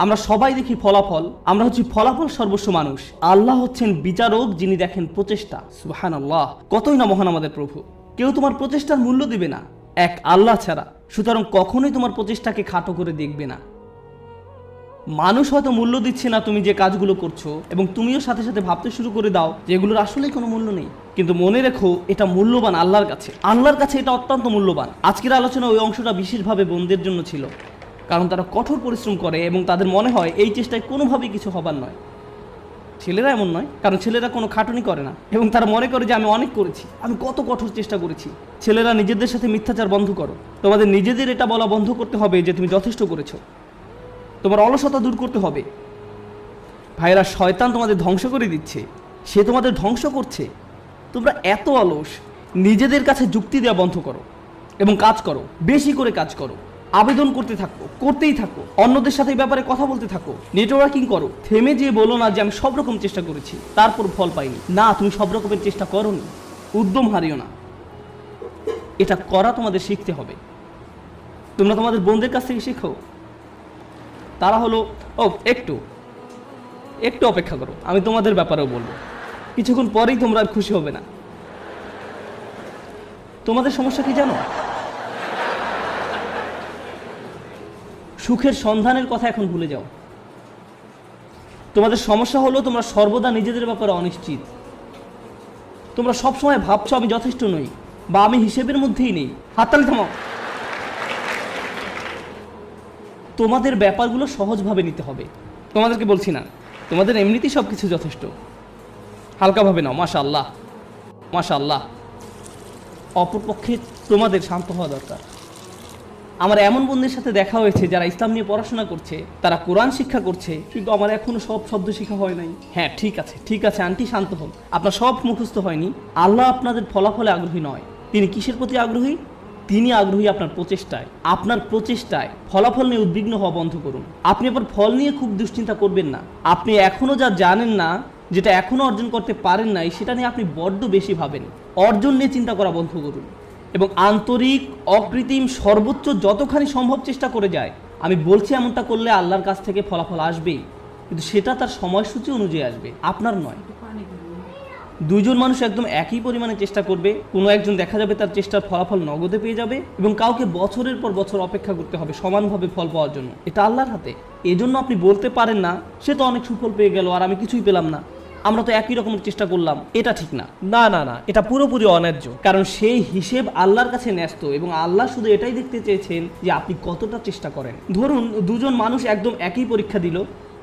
আমরা সবাই দেখি ফলাফল, আমরা হচ্ছি ফলাফল সর্বস্ব মানুষ। আল্লাহ হচ্ছেন বিচারক, যিনি দেখেন প্রচেষ্টা। সুবহানাল্লাহ, কতই না মহান আমাদের প্রভু। কেউ তোমার প্রচেষ্টার মূল্য দিবে না এক আল্লাহ ছাড়া, সুতরাং কখনোই তোমার প্রচেষ্টাকে খাটো করে দেখবে না। মানুষ হয়তো মূল্য দিচ্ছে না তুমি যে কাজগুলো করছো, এবং তুমিও সাথে সাথে ভাবতে শুরু করে দাও যে এগুলোর আসলেই কোনো মূল্য নেই। কিন্তু মনে রেখো, এটা মূল্যবান আল্লাহর কাছে। আল্লাহর কাছে এটা অত্যন্ত মূল্যবান। আজকের আলোচনা ওই অংশটা বিশেষভাবে বোনদের জন্য ছিল, কারণ তারা কঠোর পরিশ্রম করে এবং তাদের মনে হয় এই চেষ্টায় কোনোভাবেই কিছু হবার নয়। ছেলেরা এমন নয়, কারণ ছেলেরা কোনো খাটুনি করে না এবং তারা মনে করে যে আমি অনেক করেছি, আমি কত কঠোর চেষ্টা করেছি। ছেলেরা নিজেদের সাথে মিথ্যাচার বন্ধ করো। তোমাদের নিজেদের এটা বলা বন্ধ করতে হবে যে তুমি যথেষ্ট করেছো। তোমার অলসতা দূর করতে হবে। ভাইরা, শয়তান তোমাদের ধ্বংস করে দিচ্ছে, সে তোমাদের ধ্বংস করছে। তোমরা এত অলস, নিজেদের কাছে যুক্তি দেওয়া বন্ধ করো এবং কাজ করো, বেশি করে কাজ করো, আবেদন করতে থাকো, করতেই থাকো, অন্যদের সাথে এই ব্যাপারে কথা বলতে থাকো, নেটওয়ার্কিং করো। থেমে যেয়ে বলো না যে আমি সব রকম চেষ্টা করেছি তারপর ফল পাইনি। না, তুমি সব রকমের চেষ্টা করোনি। উদ্যম হারিও না, এটা করা তোমাদের শিখতে হবে। তোমরা তোমাদের বোনদের কাছ থেকে শেখো। তারা হলো একটু একটু অপেক্ষা করো, আমি তোমাদের ব্যাপারেও বলবো। কিছুক্ষণ পরেই তোমরা আর খুশি হবে না। তোমাদের সমস্যা কি জানো? সুখের সন্ধানের কথা এখন ভুলে যাও। তোমাদের সমস্যা হলো তোমরা সর্বদা নিজেদের ব্যাপারে অনিশ্চিত। তোমরা সবসময় ভাবছো আমি যথেষ্ট নই বা আমি হিসেবের মধ্যেই নেই। হাততালি থামাও। তোমাদের ব্যাপারগুলো সহজভাবে নিতে হবে। তোমাদেরকে বলছি না, তোমাদের এমনিতেই সব কিছু যথেষ্ট। হালকাভাবে নাও। মাশাআল্লাহ, মাশাআল্লাহ। অপরপক্ষে তোমাদের শান্ত হওয়া দরকার। আমার এমন বন্ধুদের সাথে দেখা হয়েছে যারা ইসলাম নিয়ে পড়াশোনা করছে, তারা কোরআন শিক্ষা করছে, কিন্তু আমার এখনো সব শব্দ শেখা হয় নাই। হ্যাঁ, ঠিক আছে ঠিক আছে আন্টি, শান্ত হন। আপনার সব মুখস্থ হয়নি। আল্লাহ আপনাদের ফলাফলে আগ্রহী নয়। তিনি কিসের প্রতি আগ্রহী? তিনি আগ্রহী আপনার প্রচেষ্টায়। আপনার প্রচেষ্টায় ফলাফল নিয়ে উদ্বিগ্ন হওয়া বন্ধ করুন। আপনি আবার ফল নিয়ে খুব দুশ্চিন্তা করবেন না। আপনি এখনো যা জানেন না, যেটা এখনো অর্জন করতে পারেন নাই, সেটা নিয়ে আপনি বড্ড বেশি ভাবেন। অর্জন নিয়ে চিন্তা করা বন্ধ করুন এবং আন্তরিক, অকৃত্রিম, সর্বোচ্চ যতখানি সম্ভব চেষ্টা করে যায়। আমি বলছি এমনটা করলে আল্লাহর কাছ থেকে ফলাফল আসবেই, কিন্তু সেটা তার সময়সূচি অনুযায়ী আসবে, আপনার নয়। দুইজন মানুষ একদম একই পরিমাণে চেষ্টা করবে, কোনো একজন দেখা যাবে তার চেষ্টার ফলাফল নগদে পেয়ে যাবে, এবং কাউকে বছরের পর বছর অপেক্ষা করতে হবে সমানভাবে ফল পাওয়ার জন্য। এটা আল্লাহর হাতে। এজন্য আপনি বলতে পারেন না সে তো অনেক সুফল পেয়ে গেল আর আমি কিছুই পেলাম না, আমরা তো একই রকমের চেষ্টা করলাম। এটা ঠিক না। না না না, এটা পুরোপুরি অন্যায্য। কারণ সেই হিসেব আল্লাহর কাছে ন্যস্ত, এবং আল্লাহ শুধু এটাই দেখতে চেয়েছেন যে আপনি কতটা চেষ্টা করেন। ধরুন দুজন মানুষ একদম একই পরীক্ষা দিল।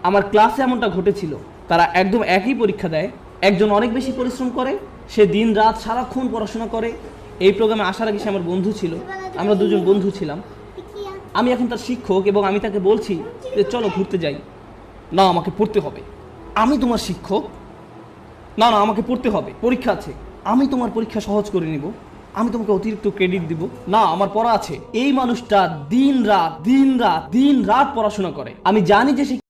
আমার ক্লাসে এমনটা ঘটেছিল। তারা একদম একই পরীক্ষা দেয়। একজন অনেক বেশি পরিশ্রম করে, সে দিন রাত সারাক্ষণ পড়াশোনা করে। এই প্রোগ্রামে আসার আগে সে আমার বন্ধু ছিল, আমরা দুজন বন্ধু ছিলাম। আমি এখন তার শিক্ষক এবং আমি তাকে বলছি যে চলো ঘুরতে যাই। না, আমাকে পড়তে হবে। আমি তোমার শিক্ষক? না না, আমাকে পড়তে হবে, পরীক্ষা আছে। আমি তোমার পরীক্ষা সহজ করে নিব, আমি তোমাকে অতিরিক্ত ক্রেডিট দিব। না, আমার পড়া আছে। এই মানুষটা দিন রাত দিন রাত দিন রাত পড়াশোনা করে। আমি জানি যে সে